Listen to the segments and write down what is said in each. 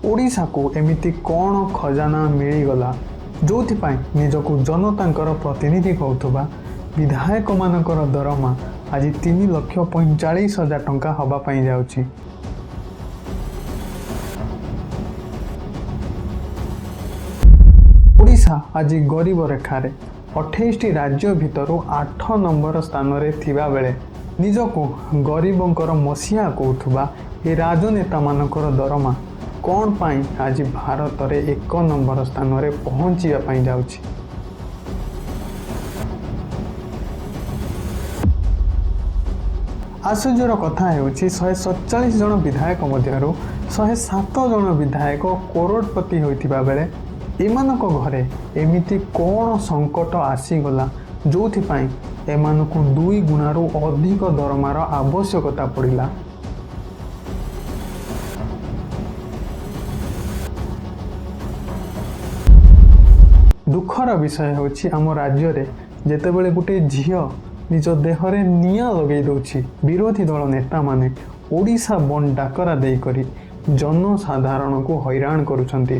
ओडिशा को एमिति कौन खजाना मिलगला जो निजकू जनतांकर प्रतिनिधि कहूथुबा विधायक मानकर दरमा आज 3,45,000 टंका हवापाई जाउछि। ओडिशा आज गरीब रेखार 28 राज्य भितर 8 नंबर स्थान रे थिबा बेले निजकू गरीबंकर मसीहा कहूथुबा ए राजनेता मानकर दरमा कौन पाई आज भारत रे 1 नंबर स्थान रे पहुंचिया पाई जाउछि। आश्चर्यर कथा हेउछि 147 जन विधायक मध्यरु 107 जन विधायक करोड़पति होइतिबा बेले एमानक घरे एमिति कौन संकट आसीगला जोथि पाई एमानकु 2 गुणारू अधिक दरमार आवश्यकता पड़िला। दुखर विषय होछि आम राज्य रे जेतेबेले गोटे झियो निज देहरे निया लगे दउछि विरोधी दल नेता माने ओडिशा बंद डाकरा देई करी जनसाधारण को हैरान करुछंती।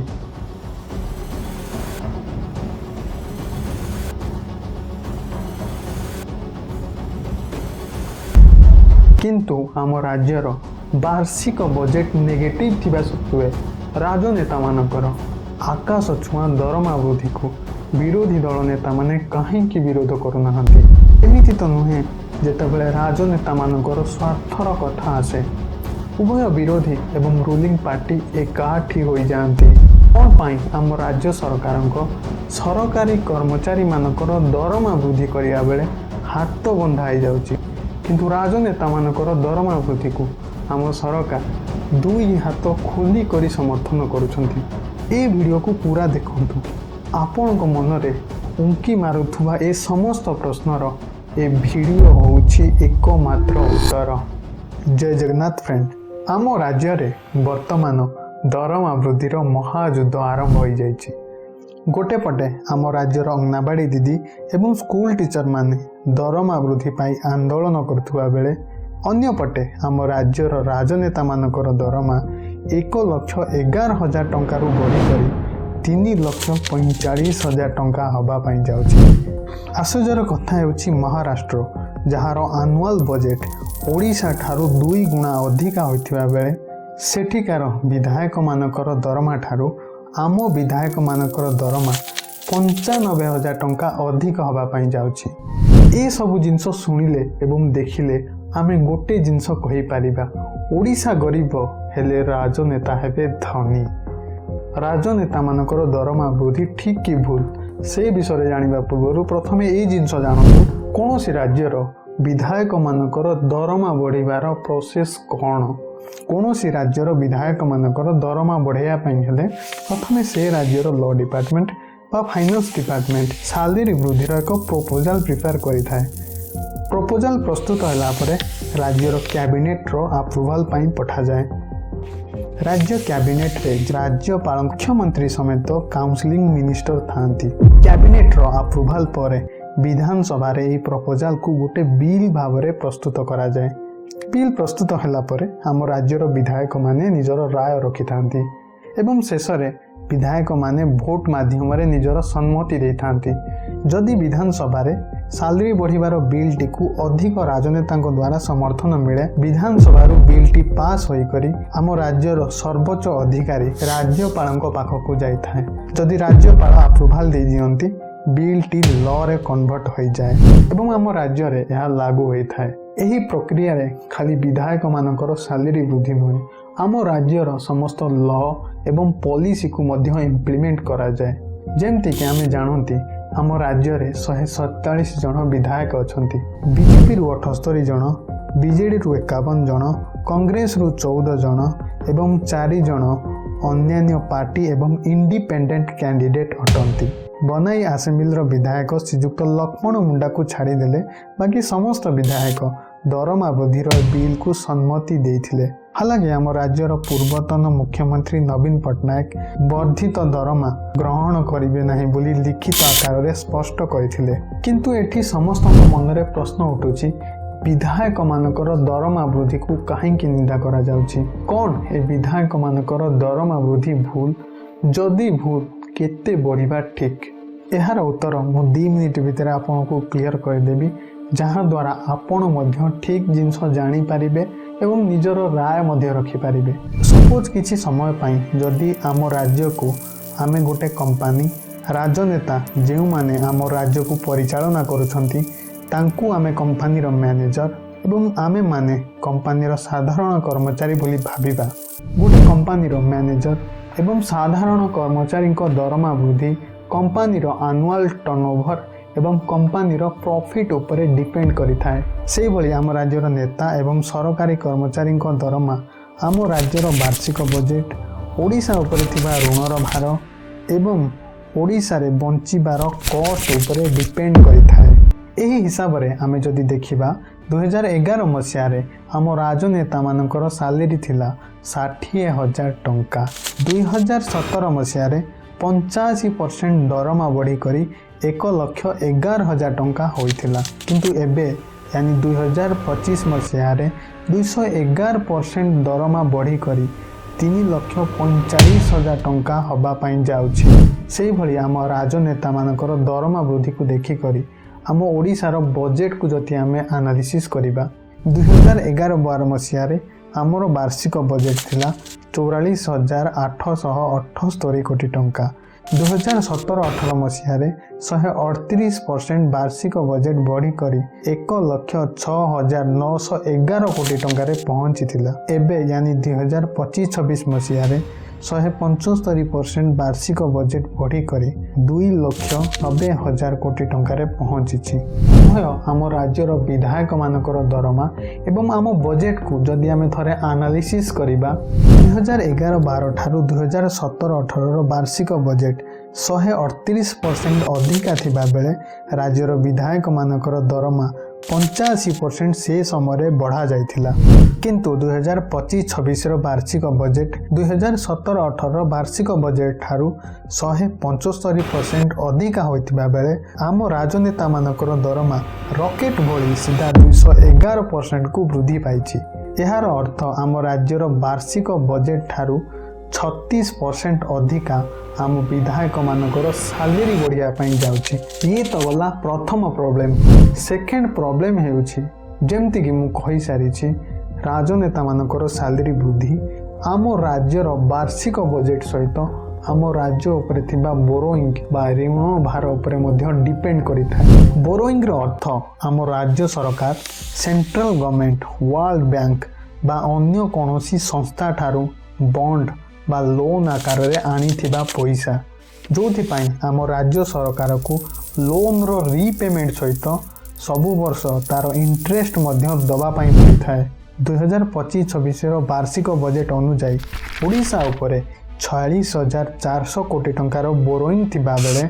किंतु आम राज्यर वार्षिक बजेट नेगेटिव थिबा सत्वे राजनेता मानकर आकाश छुआ दरमा वृद्धि को विरोधी दल नेता माने कहीं विरोध करूना। एमिति तो नुहे जेतेबेले राजनेता मानकर स्वार्थर कथा आसे उभय विरोधी एवं रूलिंग पार्टी एकाठी हो जाती। कौन पाई आम राज्य सरकारी कर्मचारी मानकर दरमा वृद्धि करिया बेले हाथ बंधा जाउछि किंतु राजनेता मानकर दरमा वृद्धि को आम सरकार 2 हाथ खोली करी समर्थन करुछंती। ए वीडियो को पूरा देखंतु आपण को मन रे उंकी मारुथुवा ए समस्त प्रश्नर ए वीडियो होउछि एकमात्र उत्तर। जय जगन्नाथ फ्रेंड, आम राज्य रे वर्तमान दरमा वृद्धिर महायुद्ध आरंभ हो जाइछि। गोटे पटे आम राज्यर अंगनाबाड़ी दीदी एवं स्कूल टीचर माने दरमा वृद्धि पाई आंदोलन करथुवा बेले अन्य पटे आम राज्यर राजनेता मानकर दरमा 1,11,000 टंकारु बढ़ी 3,45,000 टंका हवा पाई जाउछि। आश्चर्यर कथा हेउछि महाराष्ट्र जहार आनुआल बजेट ओडिशा ठारू 2 गुणा अधिका होइथिबा बेले सेठिकार विधायक मानकर दरमा ठारू आम विधायक मानकर दरमा 95,000 टंका अधिक हवा पाई जाउछि। ए सब जिंस सुनिले एवं देखिले आमे गोटे जिंस कहि पारिबा ओडिशा गरीब हेले राजनेता हेबे धनी। राजनेता मानकर दरमा वृद्धि ठीक कि भूल से विषय जानिबा पूर्व प्रथमे ए जिंस जानतु कौन सी राज्यर विधायक मानकर दरमा बढ़िबार प्रोसेस कौन। कौन सी राज्यर विधायक मानकर दरमा बढ़ाइया हेले प्रथमे से राज्यर लॉ डिपार्टमेंट बा फाइनेंस डिपार्टमेंट सैलरी वृद्धिर एक प्रपोजल प्रिपेयर करिथाए। प्रपोजल प्रस्तुत होला परे राज्यर कैबिनेट रो अप्रूवल पाई पठा जाए। राज्य कैबिनेट रे राज्यपाल मुख्यमंत्री समेत काउंसिलिंग मिनिस्टर थांती। कैबिनेट रो अप्रूवल परे विधानसभा रे ए प्रपोजल को गोटे बिल भाव रे प्रस्तुत करा जाए। बिल प्रस्तुत होला परे आम राज्यर विधायक माने निजर राय रखि थांती एवं शेष रे विधायक माने भोट माध्यम रे निजर सम्मति दे थांती। जदि विधानसभा रे सैलरी बढ़िबार बिल टी को अधिक राजनेता द्वारा समर्थन मिले विधानसभा बिल टी पास होई करी आम राज्यर सर्वोच्च अधिकारी राज्यपाल पाखक जाई थाए। जदि राज्यपाल अप्रूवल दे दियंती बिल टी लॉ रे कन्वर्ट हो जाए एवं आम राज्य रे यह लागू होई थाए। एही प्रक्रिया रे खाली विधायक मानकर सैलरी वृद्धि नुहे आम राज्यर समस्त लॉ एवं पॉलिसी को मध्य इम्प्लीमेंट करा जाए। जेमती कि आमे जानती आम राज्य रे 147 जन विधायक अछंती। बीजेपी रु 78 जन, बीजेडी रु 51 जन, कांग्रेस रु 14 जन एवं 4 जन अन्य पार्टी एवं इंडिपेंडेंट कैंडिडेट अटंती। बनाई आसेम्बली विधायक श्रीजुक्त लक्ष्मण मुंडा को छाड़ी देले बाकी समस्त विधायक दरमा वृद्धिर बिल को सम्मति देथिले। हालांकि आम राज्यर पूर्वतन मुख्यमंत्री नवीन पट्टनायक वर्धित दरमा ग्रहण करिवे नाही बोली लिखित आकार रे स्पष्ट करिथिले। किंतु एठी समस्त मन रे प्रश्न उठुछि विधायक मानकर दरमा वृद्धि को कहीं निंदा करा जाउछि? कौन ए विधायक मानकर दरमा वृद्धि भूल? जदि भूल केते बढ़िबा ठीक? यार उत्तर मु 2 मिनिट भितर आपन को क्लियर करदेवी, जहाँ द्वारा आपण मध्य ठीक जिनस जानी पारिबे एवं निजर राय मध्य रखि पारिबे। सपोज किछि समय पाई जदि आम राज्य को आमे गोटे कंपनी राजनेता जो माने आम राज्य को परिचालना करुछंती तांकू आमे कंपनीर मैनेजर एवं आमे माने कंपनीर साधारण कर्मचारी बोली भाबिबा। गोटे कंपनीर मैनेजर एवं साधारण कर्मचारी दरमा वृद्धि कंपनीर एनुअल टर्नओवर एवं कंपनीर प्रॉफिट उपरे डिपेंड करिथाए। सेहि भली आम राज्यर नेता एवं सरकारी कर्मचारी दरमा आम राज्यर वार्षिक बजेट, ओडिशा उपरे थिबा ऋणर भार एवं ओडिशा रे बंचिबार कॉस्ट उपरे डिपेंड करिथाए। एही हिसाब रे आमे जदि देखिबा 2011 मसिया रे आम राजनेता मानकर सैलरी थिला 60,000 टंका। 2017 मसिया रे 85% दरमा बढ़ी करी 1,11,000 टंका होइथिला, किंतु एबे यानी 2025 मसिया रे 211% दरमा बढ़ी करी 3,45,000 टंका हबा पाई जाउछि। सेहि भली आम राजनेता मानकर दरमा वृद्धि को देखि करी आम ओडिशार बजेट को जति आमे एनालिसिस करिबा 2011-12 मसिया रे आमर वार्षिक बजेट थिला 44,878 कोटी टंका। 2017-18 मसिया रे 138% वार्षिक बजेट बढ़ी करी 1,06,911 कोटी टंका रे पहुंची थिला। एबे यानी 2025-26 मसिया रे 175% वार्षिक बजेट बढ़ी करी 2,90,000 कोटी टंका रे पहुंची। उभय आम राज्यर विधायक मानकर दरमा एवं आम बजेट को जदि आमे थरे एनालिसिस करिबा 2011-12 ठारू 2017-18 वार्षिक बजेट 138% अधिका थिबा बेले राज्यर विधायक मानकर दरमा 85% से समय बढ़ा जाइथिला। किंतु 2025-26 वार्षिक बजेट 2017-18 वार्षिक बजेट ठारू 175% अधिका होइथिबा बेले आम राजनेता मानकर दरमा रॉकेट भली सीधा 211% को वृद्धि पाइछि। यार अर्थ आम राज्यर वार्षिक बजेट ठारू 36% अधिका आम विधायक मानकर सैलरी बढ़िया पाई जाउछि। ये तो गला प्रथम प्रॉब्लम। सेकेंड प्रॉब्लम हेउछि जेमति कि मु कहि सारिछि राजनेता मानकर सैलरी वृद्धि आम राज्यर वार्षिक बजेट सहित आम राज्य उपरे थिबा बोरोइंग बा ऋण भार उपरे मध्य डिपेंड करिथाय। बोरोइंग रो अर्थ आम राज्य सरकार सेंट्रल गवर्नमेंट वर्ल्ड बैंक बा अन्य कोनोसी संस्था ठारू बॉन्ड बा लोन आकार रे आनी थिबा पैसा, जोथि पाई आम राज्य सरकार को लोन रो रीपेमेंट सहित सबु वर्ष तार इंटरेस्ट मध्य दबा पाई पड़िथाए। 2025-26 वार्षिक बजेट अनुसार ओडिशा उपरे 46,400 कोटी टंकार बोरोइंग थिबा बेले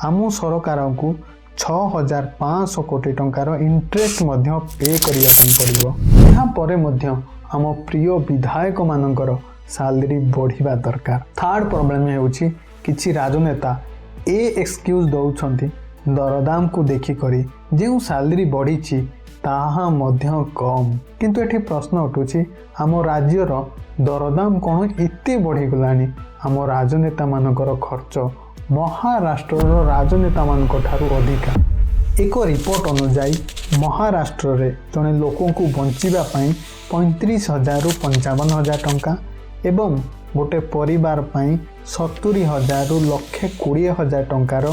आम सरकार को 6,500 कोटी टंकार इंटरेस्ट मध्य पे करिया पड़िबो। यहाँ परे मध्य आम प्रिय विधायक मानकर सैलरी बढ़िबा दरकार। थर्ड प्रॉब्लम हेउछि किछि राजनेता ए एक्सक्यूज दउछंती दरदाम को देखि करी जेउ सैलरी बढ़िछि ताहा मध्य कम। किंतु एठी प्रश्न उठुछि आम राज्यर दरदाम कोन एते बढ़ी गलानी? आम राजनेता मानकर खर्च महाराष्ट्र राजनेता मानक ठारू अधिका। एक रिपोर्ट अनुसार महाराष्ट्र रे जने लोकों को बंचिबा पई 35,000 रु 55,000 टंका एवं गोटे परिवार पाई 70,000 रु 1,20,000 टंकार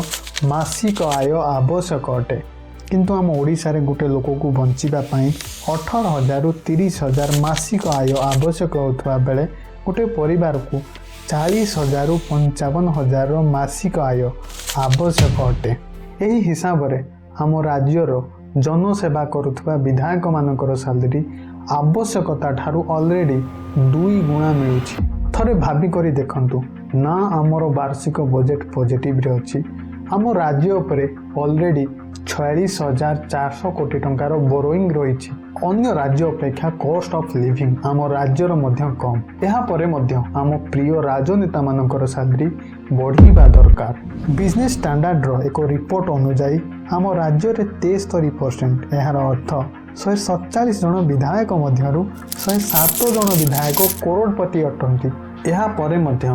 मासिक आय आवश्यक अटे। किंतु आम ओडिशा रे गोटे लोक को बंचिबा पाई 18,000 रु 30,000 मासिक आय आवश्यक होता बेले गोटे परिवार को 40,000 रु 55,000 मासिक आय आवश्यक अटे। यही हिसाब रे आम राज्यर जनसेवा करुवा विधायक मानकर सैलरी आवश्यकता ठारू ऑलरेडी 2 गुणा मिलुछि। थरे भाभी करी देखंतु ना आमर वार्षिक बजेट पॉजिटिव रे अछि, आम राज्य उपरे ऑलरेडी 46,400 कोटी टंकार बोरोइंग रही। अन्य राज्य अपेक्षा कॉस्ट ऑफ लिविंग आम राज्यर मध्य कम। यहाँ परे मध्य आम प्रिय राजनेता मानकर सैलरी बढ़िबा दरकार। बिजनेस स्टैंडर्ड रो एक रिपोर्ट अनुसार आम राज्य रे 73%, यार अर्थ 147 जन विधायक मध्यरु 107 जन विधायक करोड़पति अटंती। ଏହା ପରେ ମଧ୍ୟ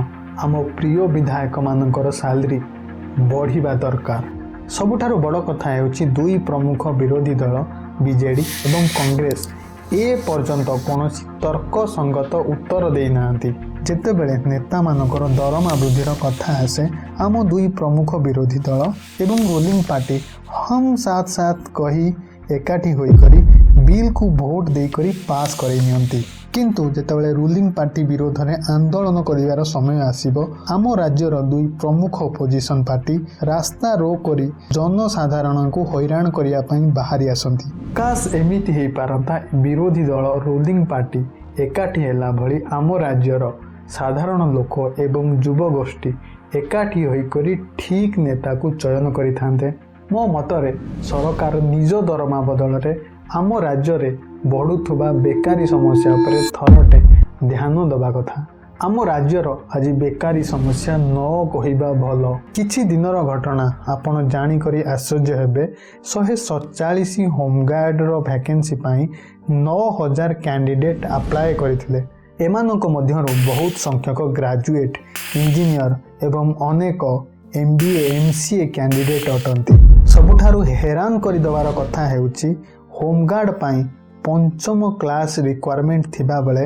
ଆମ ପ୍ରିୟ ବିଧାୟକ ମାନଙ୍କର ସାଲାରୀ ବଢ଼ିବା ଦରକାର। ସବୁଠାରୁ ବଡ଼ କଥା ହେଉଛି ଦୁଇ ପ୍ରମୁଖ ବିରୋଧୀ ଦଳ ବିଜେଡି ଏବଂ କଂଗ୍ରେସ ଏ ପର୍ଯ୍ୟନ୍ତ କୌଣସି ତର୍କସଙ୍ଗତ ଉତ୍ତର ଦେଇନାହାନ୍ତି। ଯେତେବେଳେ ନେତାମାନଙ୍କର ଦରମା ବୃଦ୍ଧିର କଥା ଆସେ ଆମ ଦୁଇ ପ୍ରମୁଖ ବିରୋଧୀ ଦଳ ଏବଂ ରୁଲିଂ ପାର୍ଟି ହମ୍ ସାଥ ସାଥ କହି ଏକାଠି ହୋଇକରି ବିଲ୍କୁ ଭୋଟ ଦେଇକରି ପାସ୍ କରାଇ ନିଅନ୍ତି। କିନ୍ତୁ ଯେତେବେଳେ ରୁଲିଂ ପାର୍ଟି ବିରୋଧରେ ଆନ୍ଦୋଳନ କରିବାର ସମୟ ଆସିବ ଆମ ରାଜ୍ୟର ଦୁଇ ପ୍ରମୁଖ ଅପୋଜିସନ ପାର୍ଟି ରାସ୍ତା ରୋକ କରି ଜନସାଧାରଣଙ୍କୁ ହଇରାଣ କରିବା ପାଇଁ ବାହାରି ଆସନ୍ତି। କାସ୍ ଏମିତି ହେଇପାରନ୍ତା ବିରୋଧୀ ଦଳ ରୁଲିଂ ପାର୍ଟି ଏକାଠି ହେଲା ଭଳି ଆମ ରାଜ୍ୟର ସାଧାରଣ ଲୋକ ଏବଂ ଯୁବଗୋଷ୍ଠୀ ଏକାଠି ହୋଇକରି ଠିକ୍ ନେତାକୁ ଚୟନ କରିଥାନ୍ତେ। ମୋ ମତରେ ସରକାର ନିଜ ଦରମା ବଦଳରେ ଆମ ରାଜ୍ୟରେ ବଢ଼ୁଥିବା ବେକାରୀ ସମସ୍ୟା ଉପରେ ଥରଟେ ଧ୍ୟାନ ଦେବା କଥା। ଆମ ରାଜ୍ୟର ଆଜି ବେକାରୀ ସମସ୍ୟା ନ କହିବା ଭଲ। କିଛି ଦିନର ଘଟଣା ଆପଣ ଜାଣିକରି ଆଶ୍ଚର୍ଯ୍ୟ ହେବେ 147 ହୋମଗାର୍ଡର ଭ୍ୟାକେନ୍ସି ପାଇଁ 9000 କ୍ୟାଣ୍ଡିଡେଟ୍ ଆପ୍ଲାଏ କରିଥିଲେ। ଏମାନଙ୍କ ମଧ୍ୟରୁ ବହୁତ ସଂଖ୍ୟକ ଗ୍ରାଜୁଏଟ୍ ଇଞ୍ଜିନିୟର ଏବଂ ଅନେକ MBA MCA କ୍ୟାଣ୍ଡିଡେଟ୍ ଅଟନ୍ତି। ସବୁଠାରୁ ହେରାନ କରିଦେବାର କଥା ହେଉଛି ହୋମଗାର୍ଡ ପାଇଁ 5ମ କ୍ଲାସ୍ ରିକ୍ୱାରମେଣ୍ଟ ଥିବାବେଳେ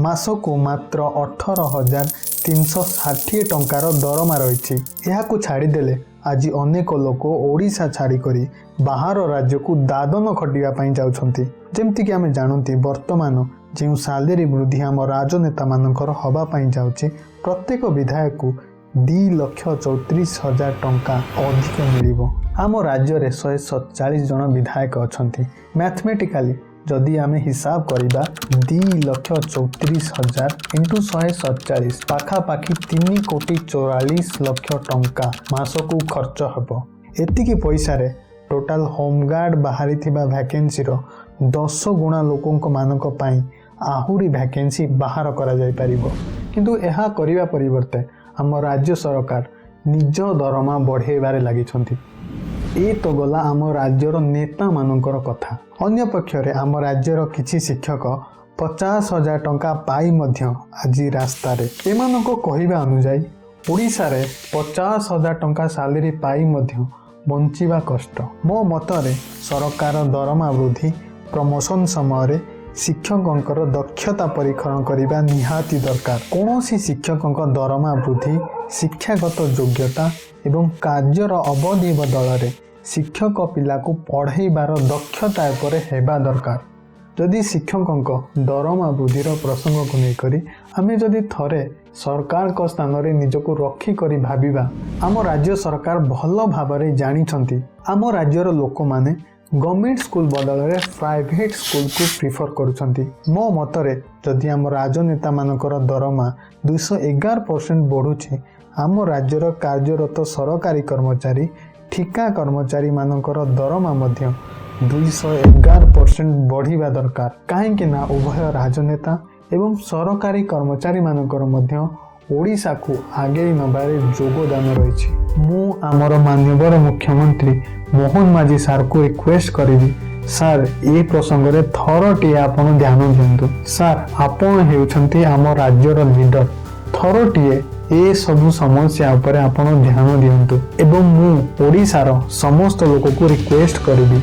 ମାସକୁ ମାତ୍ର 18,360 ଟଙ୍କାର ଦରମା ରହିଛି। ଏହାକୁ ଛାଡ଼ିଦେଲେ ଆଜି ଅନେକ ଲୋକ ଓଡ଼ିଶା ଛାଡ଼ିକରି ବାହାର ରାଜ୍ୟକୁ ଦାଦନ ଖଟିବା ପାଇଁ ଯାଉଛନ୍ତି। ଯେମିତିକି ଆମେ ଜାଣନ୍ତି ବର୍ତ୍ତମାନ ଯେଉଁ ସାଲାରୀ ବୃଦ୍ଧି ଆମ ରାଜନେତାମାନଙ୍କର ହେବା ପାଇଁ ଯାଉଛି ପ୍ରତ୍ୟେକ ବିଧାୟକକୁ 2,34,000 ଟଙ୍କା ଅଧିକ ମିଳିବ। ଆମ ରାଜ୍ୟରେ 147 ଜଣ ବିଧାୟକ ଅଛନ୍ତି। ମ୍ୟାଥମେଟିକାଲି ଯଦି ଆମେ ହିସାବ କରିବା 2,34,000 × 147 ପାଖାପାଖି 3,44,00,000 ଟଙ୍କା ମାସକୁ ଖର୍ଚ୍ଚ ହେବ। ଏତିକି ପଇସାରେ ଟୋଟାଲ ହୋମଗାର୍ଡ ବାହାରିଥିବା ଭ୍ୟାକେନ୍ସିର 10 ଗୁଣା ଲୋକମାନଙ୍କ ପାଇଁ ଆହୁରି ଭ୍ୟାକେନ୍ସି ବାହାର କରାଯାଇପାରିବ। କିନ୍ତୁ ଏହା କରିବା ପରିବର୍ତ୍ତେ ଆମ ରାଜ୍ୟ ସରକାର ନିଜ ଦରମା ବଢ଼ାଇବାରେ ଲାଗିଛନ୍ତି। ଏ ତ ଗଲା ଆମ ରାଜ୍ୟର ନେତାମାନଙ୍କର କଥା। ଅନ୍ୟପକ୍ଷରେ ଆମ ରାଜ୍ୟର କିଛି ଶିକ୍ଷକ 50,000 ଟଙ୍କା ପାଇ ମଧ୍ୟ ଆଜି ରାସ୍ତାରେ। ଏମାନଙ୍କ କହିବା ଅନୁଯାୟୀ ଓଡ଼ିଶାରେ 50,000 ଟଙ୍କା ସାଲାରୀ ପାଇ ମଧ୍ୟ ବଞ୍ଚିବା କଷ୍ଟ। ମୋ ମତରେ ସରକାର ଦରମା ବୃଦ୍ଧି ପ୍ରମୋସନ୍ ସମୟରେ ଶିକ୍ଷକଙ୍କର ଦକ୍ଷତା ପରୀକ୍ଷଣ କରିବା ନିହାତି ଦରକାର। କୌଣସି ଶିକ୍ଷକଙ୍କ ଦରମା ବୃଦ୍ଧି ଶିକ୍ଷାଗତ ଯୋଗ୍ୟତା ଏବଂ କାର୍ଯ୍ୟର ଅବଧି ବଦଳରେ ଶିକ୍ଷକ ପିଲାକୁ ପଢ଼ାଇବାର ଦକ୍ଷତା ଉପରେ ହେବା ଦରକାର। ଯଦି ଶିକ୍ଷକଙ୍କ ଦରମା ବୃଦ୍ଧିର ପ୍ରସଙ୍ଗକୁ ନେଇକରି ଆମେ ଯଦି ଥରେ ସରକାରଙ୍କ ସ୍ଥାନରେ ନିଜକୁ ରଖିକରି ଭାବିବା ଆମ ରାଜ୍ୟ ସରକାର ଭଲ ଭାବରେ ଜାଣିଛନ୍ତି ଆମ ରାଜ୍ୟର ଲୋକମାନେ ଗଭର୍ଣ୍ଣମେଣ୍ଟ ସ୍କୁଲ ବଦଳରେ ପ୍ରାଇଭେଟ୍ ସ୍କୁଲକୁ ପ୍ରିଫର କରୁଛନ୍ତି। ମୋ ମତରେ ଯଦି ଆମ ରାଜନେତାମାନଙ୍କର ଦରମା 211% ବଢ଼ୁଛି ଆମ ରାଜ୍ୟର କାର୍ଯ୍ୟରତ ସରକାରୀ କର୍ମଚାରୀ ଠିକା କର୍ମଚାରୀମାନଙ୍କର ଦରମା ମଧ୍ୟ 211% ବଢ଼ିବା ଦରକାର। କାହିଁକି ନା ଉଭୟ ରାଜନେତା ଏବଂ ସରକାରୀ କର୍ମଚାରୀମାନଙ୍କର ମଧ୍ୟ ଓଡ଼ିଶାକୁ ଆଗେଇ ନେବାରେ ଯୋଗଦାନ ରହିଛି। ମୁଁ ଆମର ମାନ୍ୟବର ମୁଖ୍ୟମନ୍ତ୍ରୀ ମୋହନ ମାଝୀ ସାର୍ଙ୍କୁ ରିକ୍ୱେଷ୍ଟ କରିବି ସାର୍ ଏ ପ୍ରସଙ୍ଗରେ ଥରଟିଏ ଆପଣ ଧ୍ୟାନ ଦିଅନ୍ତୁ। ସାର୍ ଆପଣ ହେଉଛନ୍ତି ଆମ ରାଜ୍ୟର ଲିଡର। ଥରଟିଏ ଏସବୁ ସମସ୍ୟା ଉପରେ ଆପଣ ଧ୍ୟାନ ଦିଅନ୍ତୁ ଏବଂ ମୁଁ ଓଡ଼ିଶାର ସମସ୍ତ ଲୋକଙ୍କୁ ରିକ୍ୱେଷ୍ଟ କରିବି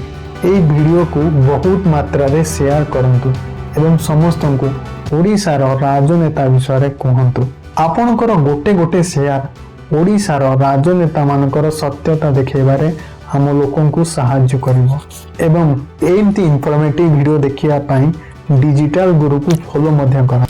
ଏହି ଭିଡ଼ିଓକୁ ବହୁତ ମାତ୍ରାରେ ସେୟାର କରନ୍ତୁ ଏବଂ ସମସ୍ତଙ୍କୁ ଓଡ଼ିଶାର ରାଜନେତା ବିଷୟରେ କୁହନ୍ତୁ। ଆପଣଙ୍କର ଗୋଟେ ସେୟାର ଓଡ଼ିଶାର ରାଜନେତାମାନଙ୍କର ସତ୍ୟତା ଦେଖାଇବାରେ ଆମ ଲୋକଙ୍କୁ ସାହାଯ୍ୟ କରିବ ଏବଂ ଏମିତି ଇନଫର୍ମେଟିଭ ଭିଡ଼ିଓ ଦେଖିବା ପାଇଁ ଡିଜିଟାଲ ଗୁରୁକୁ ଫଲୋ ମଧ୍ୟ କର।